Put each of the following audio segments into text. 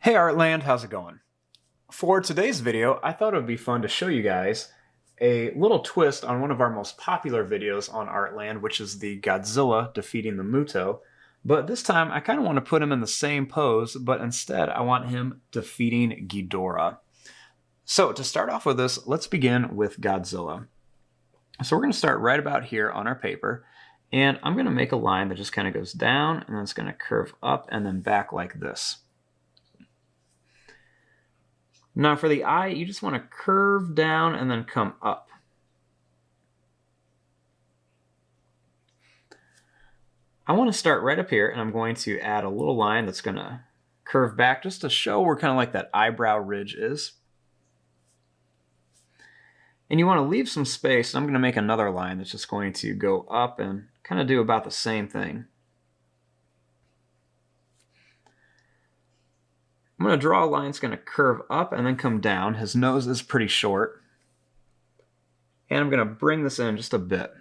Hey Artland, how's it going? For today's video, I thought it would be fun to show you guys a little twist on one of our most popular videos on Artland, which is the Godzilla defeating the Muto. But this time, I kind of want to put him in the same pose, but instead I want him defeating Ghidorah. So to start off with this, let's begin with Godzilla. So we're going to start right about here on our paper, and I'm going to make a line that just kind of goes down, and then it's going to curve up and then back like this. Now for the eye, you just want to curve down and then come up. I want to start right up here, and I'm going to add a little line that's going to curve back just to show where kind of like that eyebrow ridge is. And you want to leave some space, and I'm going to make another line that's just going to go up and kind of do about the same thing. I'm going to draw a line that's going to curve up and then come down. His nose is pretty short. And I'm going to bring this in just a bit.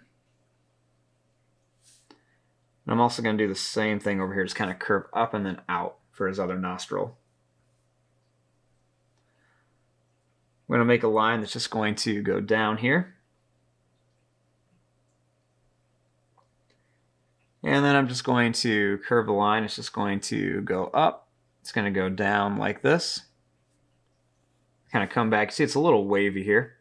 And I'm also going to do the same thing over here, just kind of curve up and then out for his other nostril. I'm going to make a line that's just going to go down here. And then I'm just going to curve the line. It's just going to go up. It's going to go down like this. Kind of come back. You see it's a little wavy here.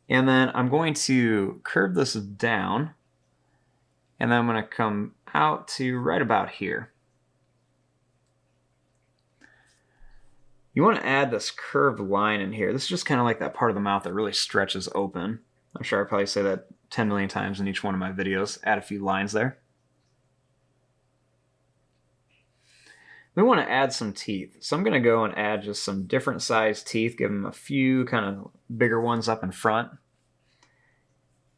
And then I'm going to curve this down. And then I'm going to come out to right about here. You want to add this curved line in here. This is just kind of like that part of the mouth that really stretches open. I'm sure I probably say that 10 million times in each one of my videos. Add a few lines there. We want to add some teeth. So I'm going to go and add just some different sized teeth, give them a few kind of bigger ones up in front.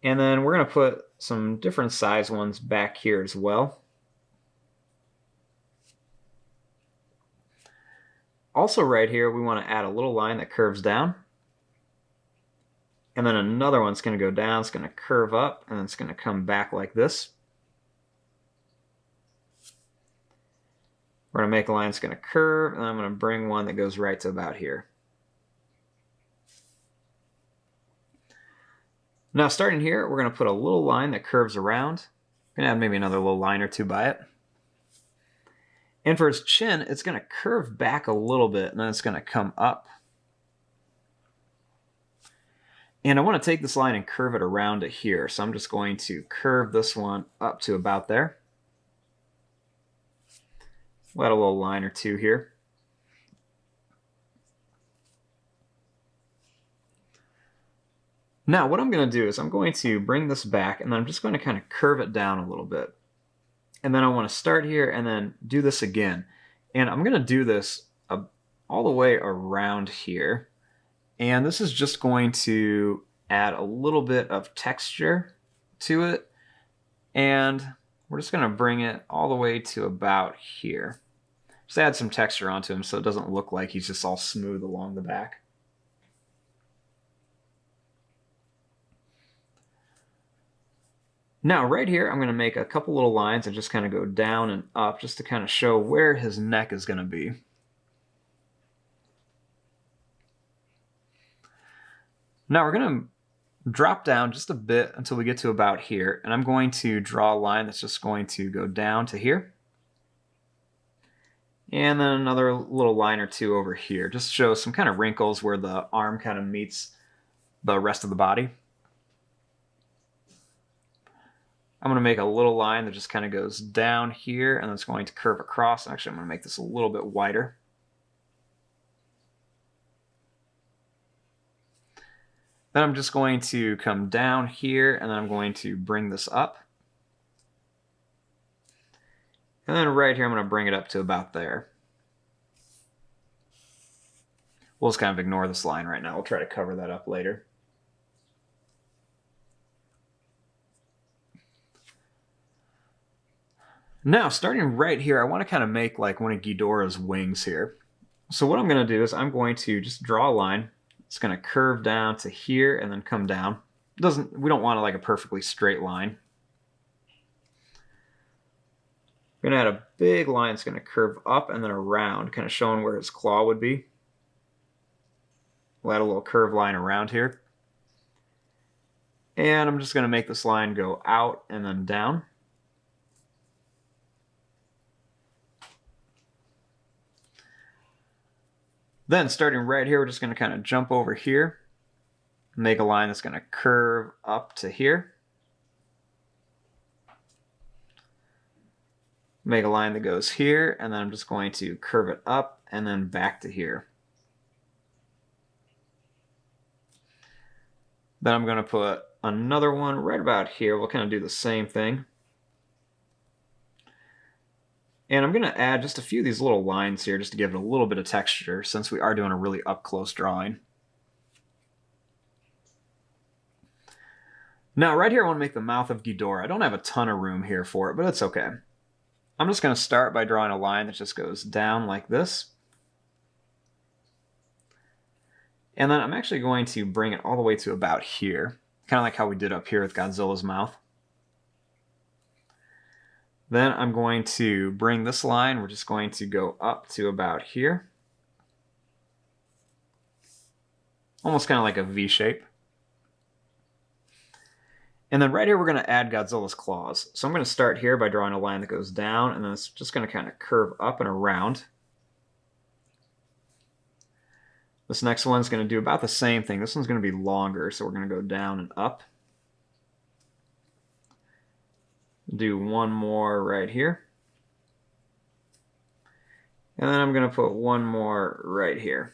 And then we're going to put some different size ones back here as well. Also right here, we want to add a little line that curves down. And then another one's going to go down, it's going to curve up, and then it's going to come back like this. We're going to make a line that's going to curve, and I'm going to bring one that goes right to about here. Now starting here, we're going to put a little line that curves around. I'm going to add maybe another little line or two by it. And for his chin, it's going to curve back a little bit, and then it's going to come up. And I want to take this line and curve it around to here. So I'm just going to curve this one up to about there. We'll add a little line or two here. Now what I'm going to do is I'm going to bring this back, and then I'm just going to kind of curve it down a little bit. And then I want to start here and then do this again. And I'm going to do this all the way around here. And this is just going to add a little bit of texture to it. And we're just going to bring it all the way to about here. Just add some texture onto him so it doesn't look like he's just all smooth along the back. Now right here, I'm going to make a couple little lines and just kind of go down and up just to kind of show where his neck is going to be. Now we're going to drop down just a bit until we get to about here, and I'm going to draw a line that's just going to go down to here. And then another little line or two over here, just to show some kind of wrinkles where the arm kind of meets the rest of the body. I'm going to make a little line that just kind of goes down here, and it's going to curve across. Actually, I'm going to make this a little bit wider. Then I'm just going to come down here, and then I'm going to bring this up. And then right here, I'm going to bring it up to about there. We'll just kind of ignore this line right now. We'll try to cover that up later. Now, starting right here, I want to kind of make like one of Ghidorah's wings here. So what I'm going to do is I'm going to just draw a line. It's going to curve down to here and then come down. We don't want like a perfectly straight line. I'm going to add a big line that's going to curve up and then around, kind of showing where his claw would be. We'll add a little curved line around here. And I'm just going to make this line go out and then down. Then starting right here, we're just going to kind of jump over here, make a line that's going to curve up to here. Make a line that goes here, and then I'm just going to curve it up and then back to here. Then I'm going to put another one right about here. We'll kind of do the same thing. And I'm going to add just a few of these little lines here just to give it a little bit of texture since we are doing a really up-close drawing. Now right here I want to make the mouth of Ghidorah. I don't have a ton of room here for it, but it's okay. I'm just going to start by drawing a line that just goes down like this. And then I'm actually going to bring it all the way to about here, kind of like how we did up here with Godzilla's mouth. Then I'm going to bring this line, we're just going to go up to about here. Almost kind of like a V shape. And then right here we're going to add Godzilla's claws. So I'm going to start here by drawing a line that goes down, and then it's just going to kind of curve up and around. This next one's going to do about the same thing. This one's going to be longer, so we're going to go down and up. Do one more right here. And then I'm going to put one more right here.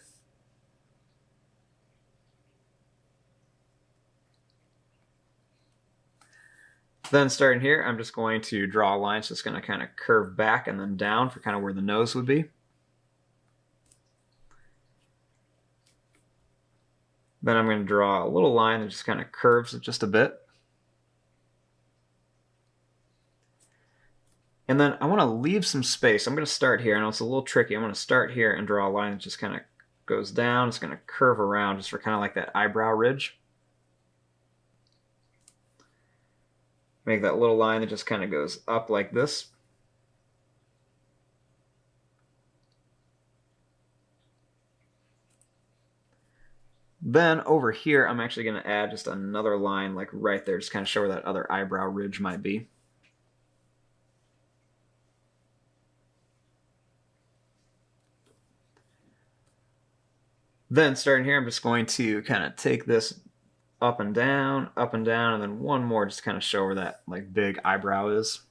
Then starting here, I'm just going to draw a line so it's going to kind of curve back and then down for kind of where the nose would be. Then I'm going to draw a little line that just kind of curves it just a bit. And then I want to leave some space. I'm going to start here. I know it's a little tricky. I'm going to start here and draw a line that just kind of goes down. It's going to curve around just for kind of like that eyebrow ridge. Make that little line that just kind of goes up like this. Then over here, I'm actually going to add just another line like right there, just kind of show where that other eyebrow ridge might be. Then starting here, I'm just going to kind of take this up and down, and then one more just to kind of show where that like big eyebrow is.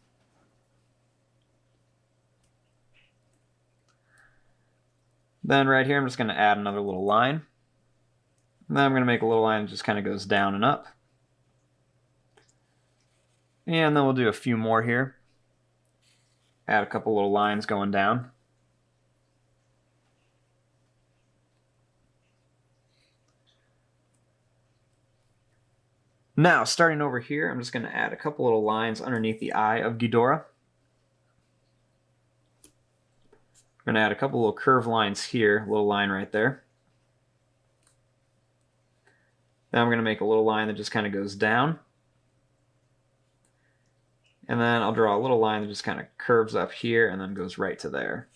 Then right here, I'm just going to add another little line. And then I'm going to make a little line that just kind of goes down and up. And then we'll do a few more here. Add a couple little lines going down. Now, starting over here, I'm just going to add a couple little lines underneath the eye of Ghidorah. I'm going to add a couple little curved lines here, a little line right there. Then I'm going to make a little line that just kind of goes down. And then I'll draw a little line that just kind of curves up here and then goes right to there.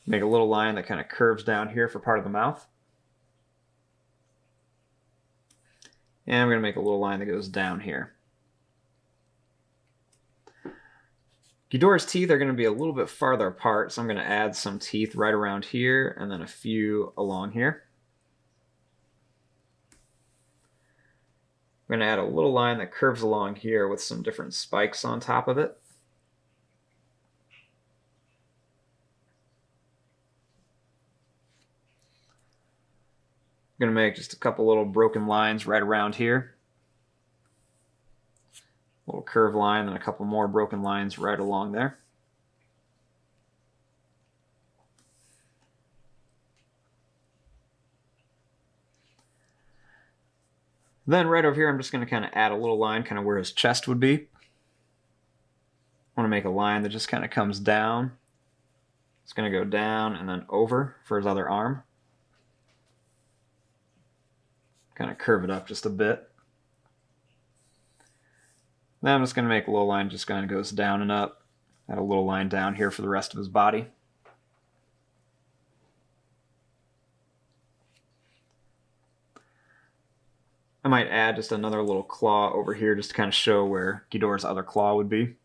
Make a little line that kind of curves down here for part of the mouth. And I'm going to make a little line that goes down here. Ghidorah's teeth are going to be a little bit farther apart, so I'm going to add some teeth right around here and then a few along here. I'm going to add a little line that curves along here with some different spikes on top of it. I'm going to make just a couple little broken lines right around here. A little curved line and a couple more broken lines right along there. Then right over here, I'm just going to kind of add a little line kind of where his chest would be. I want to make a line that just kind of comes down. It's going to go down and then over for his other arm. Kind of curve it up just a bit. Then I'm just going to make a little line just kind of goes down and up. Add a little line down here for the rest of his body. I might add just another little claw over here just to kind of show where Ghidorah's other claw would be.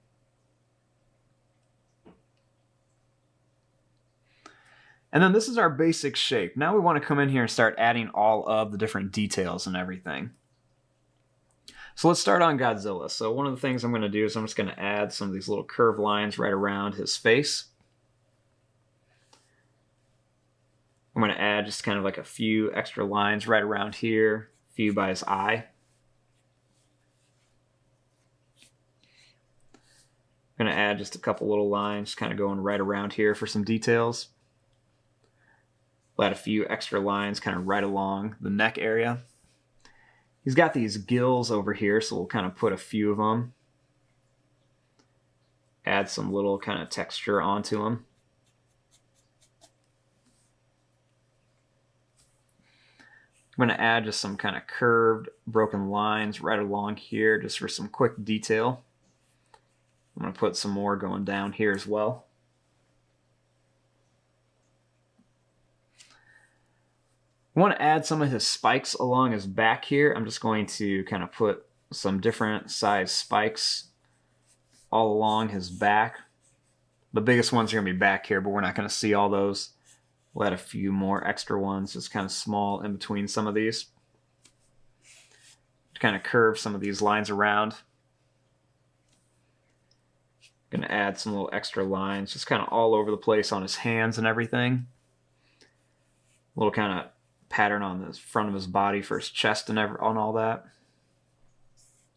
And then this is our basic shape. Now we want to come in here and start adding all of the different details and everything. So let's start on Godzilla. So one of the things I'm going to do is I'm just going to add some of these little curved lines right around his face. I'm going to add just kind of like a few extra lines right around here, a few by his eye. I'm going to add just a couple little lines kind of going right around here for some details. We'll add a few extra lines kind of right along the neck area. He's got these gills over here, so we'll kind of put a few of them. Add some little kind of texture onto them. I'm going to add just some kind of curved, broken lines right along here just for some quick detail. I'm going to put some more going down here as well. I want to add some of his spikes along his back here. I'm just going to kind of put some different size spikes all along his back. The biggest ones are going to be back here, but we're not going to see all those. We'll add a few more extra ones, just kind of small in between some of these. To kind of curve some of these lines around. I'm going to add some little extra lines, just kind of all over the place on his hands and everything. A little kind of pattern on the front of his body for his chest and on all that.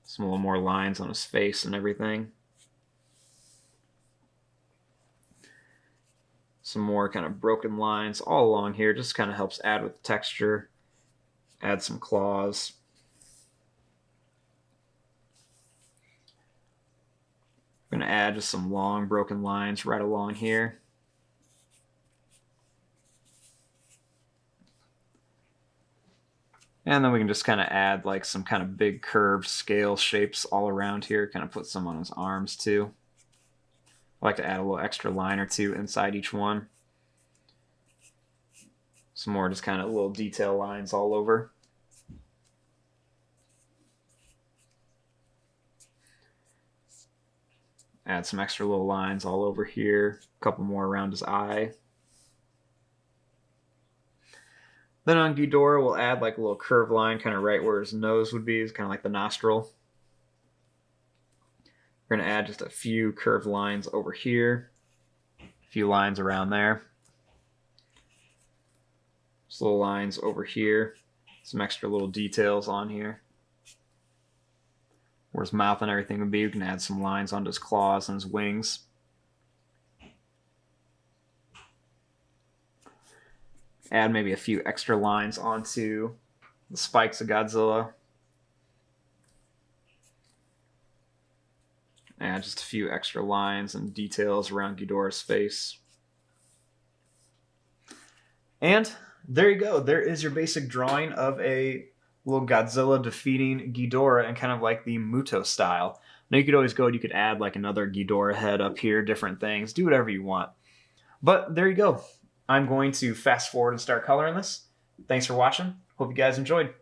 Some little more lines on his face and everything. Some more kind of broken lines all along here. Just kind of helps add with the texture. Add some claws. I'm going to add just some long broken lines right along here. And then we can just kind of add like some kind of big curved scale shapes all around here. Kind of put some on his arms too. I like to add a little extra line or two inside each one. Some more just kind of little detail lines all over. Add some extra little lines all over here. A couple more around his eye. Then on Ghidorah, we'll add like a little curved line kind of right where his nose would be. It's kind of like the nostril. We're going to add just a few curved lines over here. A few lines around there. Just little lines over here. Some extra little details on here. Where his mouth and everything would be, we can add some lines onto his claws and his wings. Add maybe a few extra lines onto the spikes of Godzilla. Add just a few extra lines and details around Ghidorah's face. And there you go. There is your basic drawing of a little Godzilla defeating Ghidorah in kind of like the Muto style. Now you could always go and you could add like another Ghidorah head up here, different things, do whatever you want. But there you go. I'm going to fast forward and start coloring this. Thanks for watching. Hope you guys enjoyed.